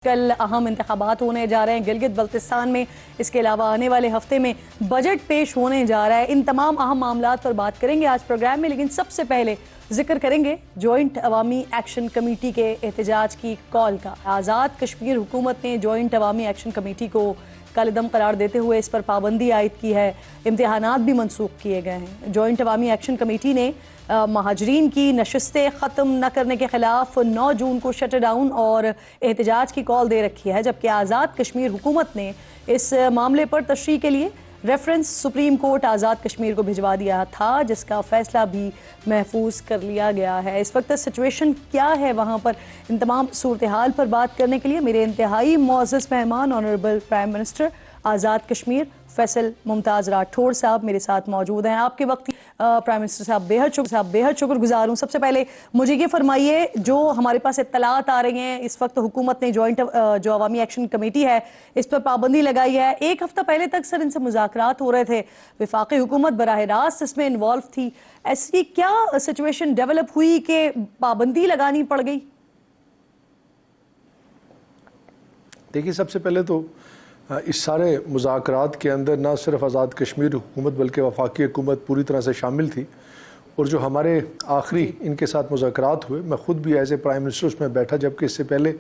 کل اہم انتخابات ہونے جا رہے ہیں گلگت بلتستان میں، اس کے علاوہ آنے والے ہفتے میں بجٹ پیش ہونے جا رہا ہے۔ ان تمام اہم معاملات پر بات کریں گے آج پروگرام میں، لیکن سب سے پہلے ذکر کریں گے جوائنٹ عوامی ایکشن کمیٹی کے احتجاج کی کال کا۔ آزاد کشمیر حکومت نے جوائنٹ عوامی ایکشن کمیٹی کو کالعدم قرار دیتے ہوئے اس پر پابندی عائد کی ہے، امتحانات بھی منسوخ کیے گئے ہیں۔ جوائنٹ عوامی ایکشن کمیٹی نے مہاجرین کی نشستیں ختم نہ کرنے کے خلاف 9 جون کو شٹ ڈاؤن اور احتجاج کی کال دے رکھی ہے، جبکہ آزاد کشمیر حکومت نے اس معاملے پر تشریح کے لیے reference supreme court Azad Kashmir کو بھجوا دیا تھا، جس کا فیصلہ بھی محفوظ کر لیا گیا ہے۔ اس وقت سچویشن کیا ہے وہاں پر، ان تمام صورتحال پر بات کرنے کے لیے میرے انتہائی معزز مہمان honourable prime minister Azad Kashmir Faisal ممتاز راٹھور صاحب میرے ساتھ موجود ہیں۔ آپ کے وقت پرائم منسٹر صاحب بےحد شکر گزار ہوں۔ سب سے پہلے مجھے یہ فرمائیے، جو ہمارے پاس اطلاعات آ رہی ہیں اس وقت حکومت نے جو عوامی ایکشن کمیٹی ہے اس پر پابندی لگائی ہے، ایک ہفتہ پہلے تک سر ان سے مذاکرات ہو رہے تھے، وفاقی حکومت براہ راست اس میں انوالو تھی، ایسی کیا سچویشن ڈیولپ ہوئی کہ پابندی لگانی پڑ گئی؟ دیکھیے، سب سے پہلے تو اس سارے مذاکرات کے اندر نہ صرف آزاد کشمیر حکومت بلکہ وفاقی حکومت پوری طرح سے شامل تھی، اور جو ہمارے آخری ان کے ساتھ مذاکرات ہوئے، میں خود بھی ایز اے پرائم منسٹر اس میں بیٹھا، جبکہ اس سے پہلے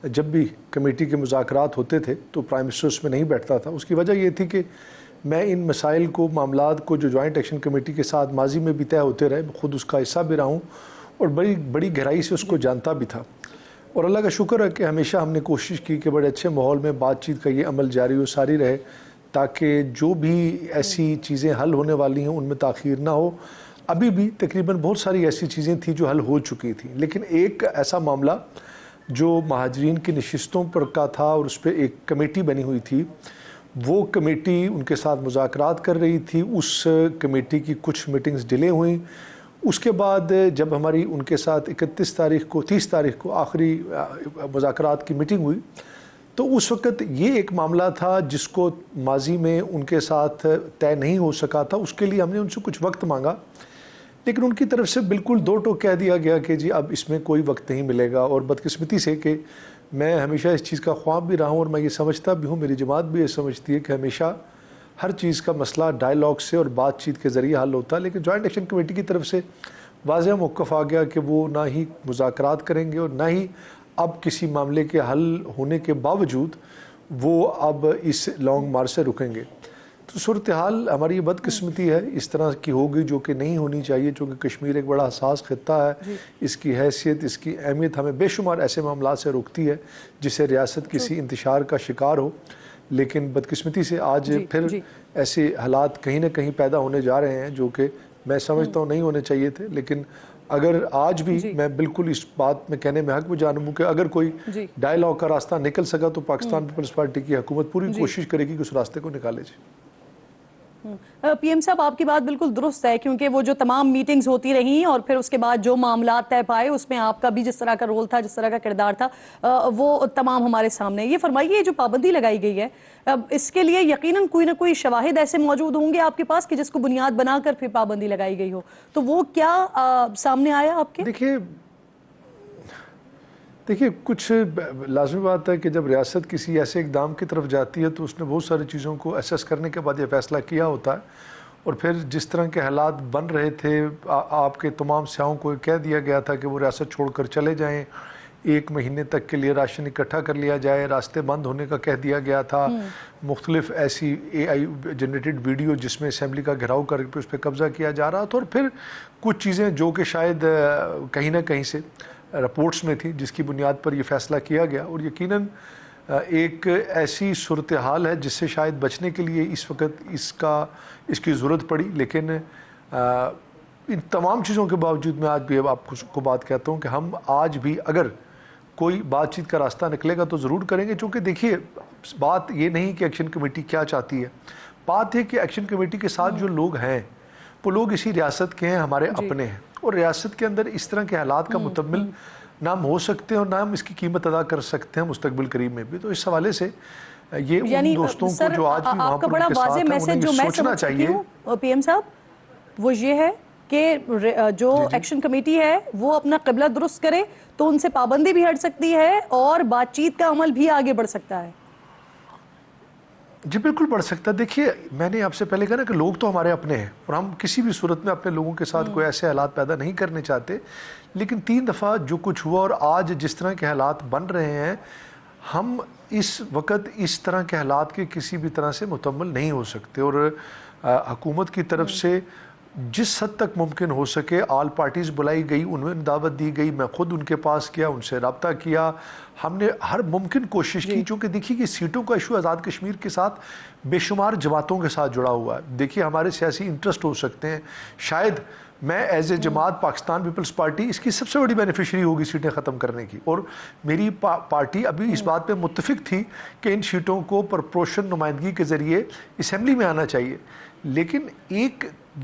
جب بھی کمیٹی کے مذاکرات ہوتے تھے تو پرائم منسٹر اس میں نہیں بیٹھتا تھا۔ اس کی وجہ یہ تھی کہ میں ان مسائل کو، معاملات کو جو جوائنٹ ایکشن کمیٹی کے ساتھ ماضی میں بھی طے ہوتے رہے، خود اس کا حصہ بھی رہا ہوں اور بڑی گہرائی سے اس کو جانتا بھی تھا، اور اللہ کا شکر ہے کہ ہمیشہ ہم نے کوشش کی کہ بڑے اچھے ماحول میں بات چیت کا یہ عمل جاری و ساری رہے، تاکہ جو بھی ایسی چیزیں حل ہونے والی ہیں ان میں تاخیر نہ ہو۔ ابھی بھی تقریباً بہت ساری ایسی چیزیں تھیں جو حل ہو چکی تھیں، لیکن ایک ایسا معاملہ جو مہاجرین کی نشستوں پر کا تھا اور اس پہ ایک کمیٹی بنی ہوئی تھی، وہ کمیٹی ان کے ساتھ مذاکرات کر رہی تھی، اس کمیٹی کی کچھ میٹنگز ڈیلے ہوئیں۔ اس کے بعد جب ہماری ان کے ساتھ 30 تاریخ کو آخری مذاکرات کی میٹنگ ہوئی، تو اس وقت یہ ایک معاملہ تھا جس کو ماضی میں ان کے ساتھ طے نہیں ہو سکا تھا، اس کے لیے ہم نے ان سے کچھ وقت مانگا، لیکن ان کی طرف سے بالکل دو ٹوک کہہ دیا گیا کہ جی اب اس میں کوئی وقت نہیں ملے گا۔ اور بدقسمتی سے کہ میں ہمیشہ اس چیز کا خواہ بھی رہا ہوں اور میں یہ سمجھتا بھی ہوں، میری جماعت بھی یہ سمجھتی ہے کہ ہمیشہ ہر چیز کا مسئلہ ڈائیلاگ سے اور بات چیت کے ذریعے حل ہوتا ہے، لیکن جوائنٹ ایکشن کمیٹی کی طرف سے واضح موقف آ گیا کہ وہ نہ ہی مذاکرات کریں گے اور نہ ہی اب کسی معاملے کے حل ہونے کے باوجود وہ اب اس لانگ مارچ سے رکیں گے۔ تو صورتحال ہماری یہ بدقسمتی ہے، اس طرح کی ہوگی جو کہ نہیں ہونی چاہیے، چونکہ کشمیر ایک بڑا حساس خطہ ہے، اس کی حیثیت، اس کی اہمیت ہمیں بے شمار ایسے معاملات سے روکتی ہے جسے ریاست کسی انتشار کا شکار ہو، لیکن بدقسمتی سے آج پھر ایسے حالات کہیں نہ کہیں پیدا ہونے جا رہے ہیں جو کہ میں سمجھتا ہوں نہیں ہونے چاہیے تھے، لیکن اگر آج بھی میں بالکل اس بات میں کہنے میں حق بھی جانوں ہوں کہ اگر کوئی ڈائیلاگ کا راستہ نکل سکا تو پاکستان پیپلز پارٹی کی حکومت پوری کوشش کرے گی کہ اس راستے کو نکالے جائے۔ پی ایم صاحب، آپ کی بات بالکل درست ہے، کیونکہ وہ جو تمام میٹنگز ہوتی رہیں اور پھر اس کے بعد جو معاملات طے پائے اس میں آپ کا بھی جس طرح کا رول تھا، جس طرح کا کردار تھا، وہ تمام ہمارے سامنے۔ یہ فرمائیے، جو پابندی لگائی گئی ہے اس کے لیے یقیناً کوئی نہ کوئی شواہد ایسے موجود ہوں گے آپ کے پاس کہ جس کو بنیاد بنا کر پھر پابندی لگائی گئی ہو، تو وہ کیا سامنے آیا آپ کے؟ دیکھیے کچھ لازمی بات ہے کہ جب ریاست کسی ایسے اقدام کی طرف جاتی ہے تو اس نے بہت ساری چیزوں کو اسیس کرنے کے بعد یہ فیصلہ کیا ہوتا ہے، اور پھر جس طرح کے حالات بن رہے تھے، آپ کے تمام سیاحوں کو کہہ دیا گیا تھا کہ وہ ریاست چھوڑ کر چلے جائیں، 1 مہینے تک کے لیے راشن اکٹھا کر لیا جائے، راستے بند ہونے کا کہہ دیا گیا تھا، مختلف ایسی AI جنریٹڈ ویڈیو جس میں اسمبلی کا گھراؤ کر کے اس پہ قبضہ کیا جا رہا تھا، اور پھر کچھ چیزیں جو کہ شاید کہیں نہ کہیں سے رپورٹس میں تھی جس کی بنیاد پر یہ فیصلہ کیا گیا، اور یقیناً ایک ایسی صورتحال ہے جس سے شاید بچنے کے لیے اس وقت اس کی ضرورت پڑی، لیکن ان تمام چیزوں کے باوجود میں آج بھی آپ کو بات کہتا ہوں کہ ہم آج بھی اگر کوئی بات چیت کا راستہ نکلے گا تو ضرور کریں گے، چونکہ دیکھیے بات یہ نہیں کہ ایکشن کمیٹی کیا چاہتی ہے، بات ہے کہ ایکشن کمیٹی کے ساتھ جو لوگ ہیں وہ لوگ اسی ریاست کے ہیں، ہمارے اپنے ہیں، اور ریاست کے اندر اس طرح کے حالات کا متحمل نہ ہم ہو سکتے ہیں اور نہ ہم اس کی قیمت ادا کر سکتے ہیں مستقبل قریب میں بھی۔ تو اس حوالے سے یہ ان دوستوں کو جو آج بھی وہاں پر ان کے ساتھ ہیں انہیں یہ سوچنا چاہیے۔ پی ایم صاحب، وہ یہ ہے کہ جو ایکشن کمیٹی ہے وہ اپنا قبلہ درست کرے تو ان سے پابندی بھی ہٹ سکتی ہے اور بات چیت کا عمل بھی آگے بڑھ سکتا ہے؟ جی بالکل بڑھ سکتا ہے. دیکھیے میں نے آپ سے پہلے کہا نا کہ لوگ تو ہمارے اپنے ہیں اور ہم کسی بھی صورت میں اپنے لوگوں کے ساتھ کوئی ایسے حالات پیدا نہیں کرنے چاہتے, لیکن 3 دفعہ جو کچھ ہوا اور آج جس طرح کے حالات بن رہے ہیں, ہم اس وقت اس طرح کے حالات کے کسی بھی طرح سے مکمل نہیں ہو سکتے. اور حکومت کی طرف سے جس حد تک ممکن ہو سکے آل پارٹیز بلائی گئی, انہیں دعوت دی گئی, میں خود ان کے پاس گیا, ان سے رابطہ کیا, ہم نے ہر ممکن کوشش کی. چونکہ دیکھیے کہ سیٹوں کا ایشو آزاد کشمیر کے ساتھ بے شمار جماعتوں کے ساتھ جڑا ہوا ہے. دیکھیے ہمارے سیاسی انٹرسٹ ہو سکتے ہیں, شاید میں ایز اے جماعت پاکستان پیپلز پارٹی اس کی سب سے بڑی بینیفیشری ہوگی سیٹیں ختم کرنے کی, اور میری پارٹی ابھی اس بات پہ متفق تھی کہ ان سیٹوں کو پرپورشن نمائندگی کے ذریعے اسمبلی میں آنا چاہیے. لیکن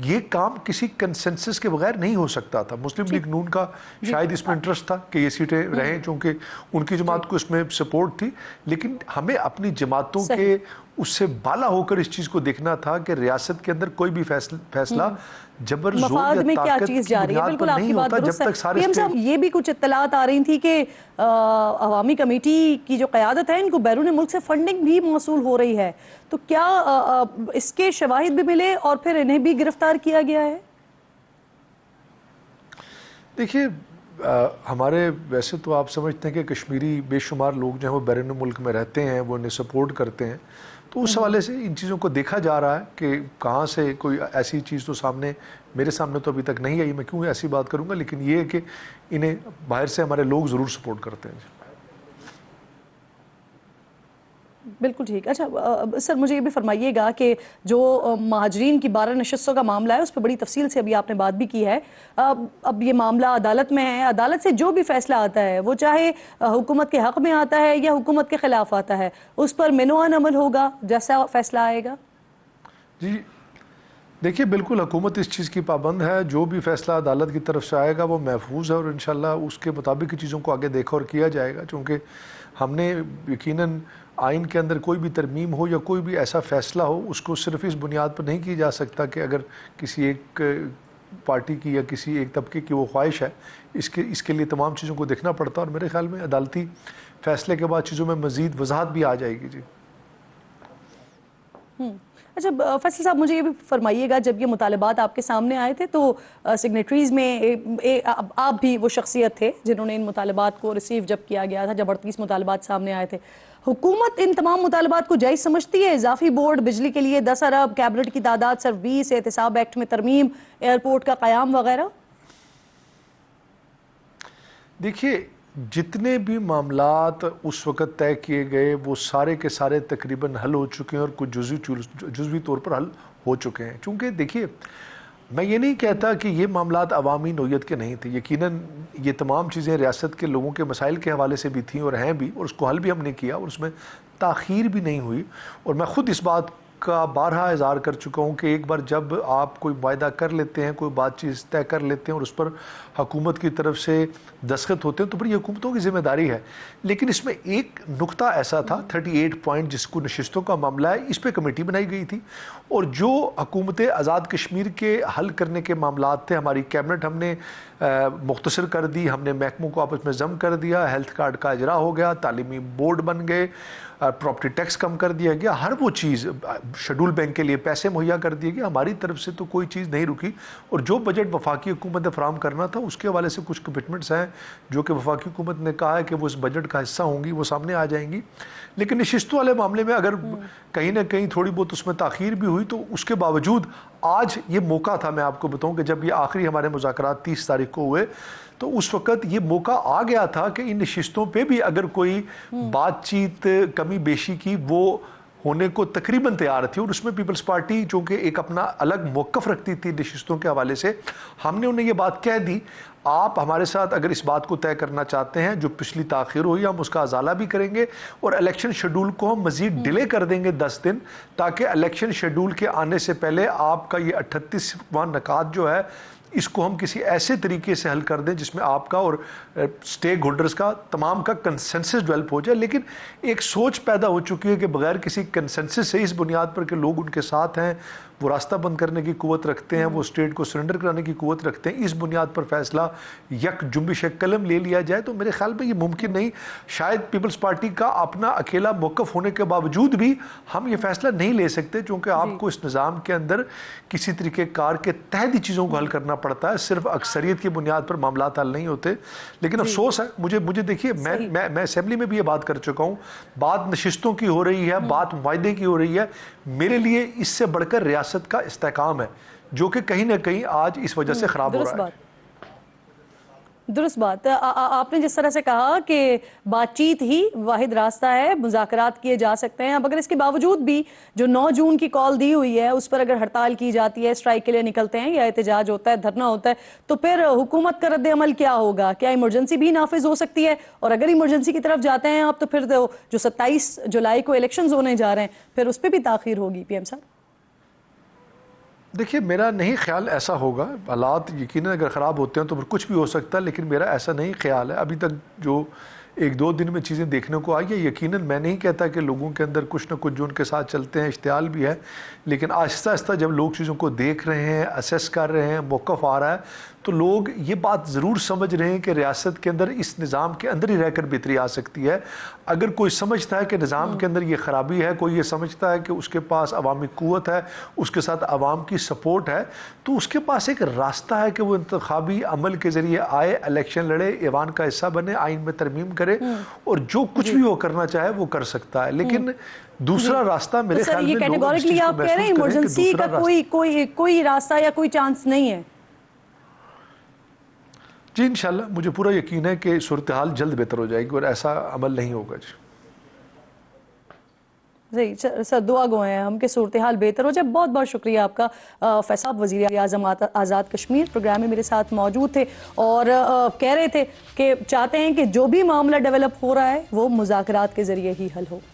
یہ کام کسی کنسنسس کے بغیر نہیں ہو سکتا تھا. مسلم لیگ نون کا شاید اس میں انٹرسٹ تھا کہ یہ سیٹیں رہیں چونکہ ان کی جماعت کو اس میں سپورٹ تھی, لیکن ہمیں اپنی جماعتوں کے اس سے بالا ہو کر اس چیز کو دیکھنا تھا کہ ریاست کے اندر کوئی بھی فیصلہ جبر زور یا طاقت کی بنیاد پر نہیں ہوتا جب تک سارے صاحب یہ بھی کچھ اطلاعات آ رہی تھی کہ عوامی کمیٹی کی جو قیادت ہے ان کو بیرون ملک سے فنڈنگ بھی موصول ہو رہی ہے, تو کیا اس کے شواہد بھی ملے اور پھر انہیں بھی گرفتار کیا گیا ہے؟ دیکھیے ہمارے ویسے تو آپ سمجھتے ہیں کہ کشمیری بے شمار لوگ جو ہیں وہ بیرون ملک میں رہتے ہیں, وہ انہیں سپورٹ کرتے ہیں, تو اس حوالے سے ان چیزوں کو دیکھا جا رہا ہے کہ کہاں سے کوئی ایسی چیز تو میرے سامنے تو ابھی تک نہیں آئی, میں کیوں ایسی بات کروں گا, لیکن یہ ہے کہ انہیں باہر سے ہمارے لوگ ضرور سپورٹ کرتے ہیں. بالکل ٹھیک. اچھا سر مجھے یہ بھی فرمائیے گا کہ جو مہاجرین کی 12 نشستوں کا معاملہ ہے اس پہ بڑی تفصیل سے ابھی آپ نے بات بھی کی ہے, اب یہ معاملہ عدالت میں ہے, عدالت سے جو بھی فیصلہ آتا ہے وہ چاہے حکومت کے حق میں آتا ہے یا حکومت کے خلاف آتا ہے, اس پر منوان عمل ہوگا جیسا فیصلہ آئے گا؟ جی دیکھیے بالکل حکومت اس چیز کی پابند ہے, جو بھی فیصلہ عدالت کی طرف سے آئے گا وہ محفوظ ہے اور انشاءاللہ اس کے مطابق چیزوں کو آگے دیکھا اور کیا جائے گا. چونکہ ہم نے یقیناً آئین کے اندر کوئی بھی ترمیم ہو یا کوئی بھی ایسا فیصلہ ہو اس کو صرف اس بنیاد پر نہیں کی جا سکتا کہ اگر کسی ایک پارٹی کی یا کسی ایک طبقے کی وہ خواہش ہے, اس کے لیے تمام چیزوں کو دیکھنا پڑتا ہے, اور میرے خیال میں عدالتی فیصلے کے بعد چیزوں میں مزید وضاحت بھی آ جائے گی. جی اچھا فیصل صاحب مجھے یہ بھی فرمائیے گا, جب یہ مطالبات آپ کے سامنے آئے تھے تو سگنیٹریز میں آپ بھی وہ شخصیت تھے جنہوں نے ان مطالبات کو ریسیو جب کیا گیا تھا, جب 38 مطالبات سامنے آئے تھے, حکومت ان تمام مطالبات کو جائز سمجھتی ہے؟ اضافی بورڈ, بجلی کے لیے 10 ارب, کیبنٹ کی تعداد صرف 20, احتساب ایکٹ میں ترمیم, ایئرپورٹ کا قیام وغیرہ. دیکھیے جتنے بھی معاملات اس وقت طے کیے گئے وہ سارے کے سارے تقریباً حل ہو چکے ہیں اور کچھ جزوی طور پر حل ہو چکے ہیں. چونکہ دیکھیے میں یہ نہیں کہتا کہ یہ معاملات عوامی نوعیت کے نہیں تھے, یقیناً یہ تمام چیزیں ریاست کے لوگوں کے مسائل کے حوالے سے بھی تھیں اور ہیں بھی, اور اس کو حل بھی ہم نے کیا اور اس میں تاخیر بھی نہیں ہوئی. اور میں خود اس بات کا بارہا اظہار کر چکا ہوں کہ ایک بار جب آپ کوئی معاہدہ کر لیتے ہیں, کوئی بات چیز طے کر لیتے ہیں اور اس پر حکومت کی طرف سے دستخط ہوتے ہیں تو پھر یہ حکومتوں کی ذمہ داری ہے. لیکن اس میں ایک نقطہ ایسا تھا 38 پوائنٹ جس کو نشستوں کا معاملہ ہے, اس پہ کمیٹی بنائی گئی تھی اور جو حکومت آزاد کشمیر کے حل کرنے کے معاملات تھے ہماری کیبنٹ ہم نے مختصر کر دی, ہم نے محکموں کو آپس میں ضم کر دیا, ہیلتھ کارڈ کا اجرا ہو گیا, تعلیمی بورڈ بن گئے, پراپرٹی ٹیکس کم کر دیا گیا, ہر وہ چیز, شیڈول بینک کے لیے پیسے مہیا کر دیے گئے. ہماری طرف سے تو کوئی چیز نہیں رکی اور جو بجٹ وفاقی حکومت نے فراہم کرنا تھا اس کے حوالے سے کچھ کمٹمنٹس ہیں جو کہ وفاقی حکومت نے کہا ہے کہ وہ اس بجٹ کا حصہ ہوں گی, وہ سامنے آ جائیں گی. لیکن نشستوں والے معاملے میں اگر کہیں نہ کہیں تھوڑی بہت اس میں تاخیر بھی ہوئی تو اس کے باوجود آج یہ موقع تھا, میں آپ کو بتاؤں کہ جب یہ آخری ہمارے مذاکرات 30 تاریخ کو ہوئے تو اس وقت یہ موقع آ گیا تھا کہ ان نشستوں پہ بھی اگر کوئی بات چیت کمی بیشی کی وہ ہونے کو تقریباً تیار تھی, اور اس میں پیپلز پارٹی چونکہ ایک اپنا الگ موقف رکھتی تھی نشستوں کے حوالے سے, ہم نے انہیں یہ بات کہہ دی آپ ہمارے ساتھ اگر اس بات کو طے کرنا چاہتے ہیں جو پچھلی تاخیر ہوئی ہم اس کا ازالہ بھی کریں گے اور الیکشن شیڈول کو ہم مزید ڈیلے کر دیں گے 10 دن تاکہ الیکشن شیڈول کے آنے سے پہلے آپ کا یہ 38واں نکات جو ہے اس کو ہم کسی ایسے طریقے سے حل کر دیں جس میں آپ کا اور سٹیک ہولڈرز کا تمام کا کنسنسس ڈیولپ ہو جائے. لیکن ایک سوچ پیدا ہو چکی ہے کہ بغیر کسی کنسنسس سے اس بنیاد پر کہ لوگ ان کے ساتھ ہیں, وہ راستہ بند کرنے کی قوت رکھتے ہیں, وہ اسٹیٹ کو سرنڈر کرانے کی قوت رکھتے ہیں, اس بنیاد پر فیصلہ یک جنبش قلم لے لیا جائے, تو میرے خیال میں یہ ممکن نہیں. شاید پیپلز پارٹی کا اپنا اکیلا موقف ہونے کے باوجود بھی ہم یہ فیصلہ نہیں لے سکتے, چونکہ آپ کو اس نظام کے اندر کسی طریقے کار کے تحت ہی چیزوں کو حل کرنا پڑتا ہے, صرف اکثریت کی بنیاد پر معاملات حل نہیں ہوتے. لیکن افسوس ہے مجھے دیکھیے, میں اسمبلی میں بھی یہ بات کر چکا ہوں, بات نشستوں کی ہو رہی ہے, بات معاہدے کی ہو رہی ہے, میرے لیے اس سے بڑھ کر ریاست کا استحکام ہے, جو کہ کہیں نہ کہیں آج اس وجہ سے خراب ہو رہا ہے. درست بات. آپ نے جس طرح سے کہا کہ بات چیت ہی واحد راستہ ہے, مذاکرات کیے جا سکتے ہیں. اب اگر اس کے باوجود بھی جو 9 جون کی کال دی ہوئی ہے اس پر اگر ہڑتال کی جاتی ہے, اسٹرائک کے لیے نکلتے ہیں یا احتجاج ہوتا ہے, دھرنا ہوتا ہے, تو پھر حکومت کا رد عمل کیا ہوگا؟ کیا ایمرجنسی بھی نافذ ہو سکتی ہے؟ اور اگر ایمرجنسی کی طرف جاتے ہیں آپ, تو پھر جو 27 جولائی کو الیکشنز ہونے جا رہے ہیں, پھر اس پہ بھی تاخیر ہوگی پی ایم صاحب؟ دیکھیے, میرا نہیں خیال ایسا ہوگا. حالات یقیناً اگر خراب ہوتے ہیں تو پھر کچھ بھی ہو سکتا ہے, لیکن میرا ایسا نہیں خیال ہے. ابھی تک جو 1-2 دن میں چیزیں دیکھنے کو آئی ہے, یقیناً میں نہیں کہتا کہ لوگوں کے اندر کچھ نہ کچھ جو ان کے ساتھ چلتے ہیں اشتعال بھی ہے, لیکن آہستہ آہستہ جب لوگ چیزوں کو دیکھ رہے ہیں, اسیس کر رہے ہیں, موقف آ رہا ہے, تو لوگ یہ بات ضرور سمجھ رہے ہیں کہ ریاست کے اندر اس نظام کے اندر ہی رہ کر بہتری آ سکتی ہے. اگر کوئی سمجھتا ہے کہ نظام کے اندر یہ خرابی ہے, کوئی یہ سمجھتا ہے کہ اس کے پاس عوامی قوت ہے, اس کے ساتھ عوام کی سپورٹ ہے, تو اس کے پاس ایک راستہ ہے کہ وہ انتخابی عمل کے ذریعے آئے, الیکشن لڑے, ایوان کا حصہ بنے, آئین میں ترمیم کرے, اور جو کچھ بھی وہ کرنا چاہے وہ کر سکتا ہے. لیکن دوسرا راستہ میرے خیال میں یہ کیٹیگوریکلی آپ کہہ رہے ہیں ایمرجنسی کا کوئی راستہ یا کوئی چانس نہیں ہے؟ جی انشاءاللہ مجھے پورا یقین ہے کہ صورتحال جلد بہتر ہو جائے گی اور ایسا عمل نہیں ہوگا. جی سر, دعا گوئے ہیں ہم کہ صورتحال بہتر ہو جائے. بہت بہت شکریہ آپ کا. فیصل وزیر اعظم آزاد کشمیر پروگرام میں میرے ساتھ موجود تھے اور کہہ رہے تھے کہ چاہتے ہیں کہ جو بھی معاملہ ڈیولپ ہو رہا ہے وہ مذاکرات کے ذریعے ہی حل ہو.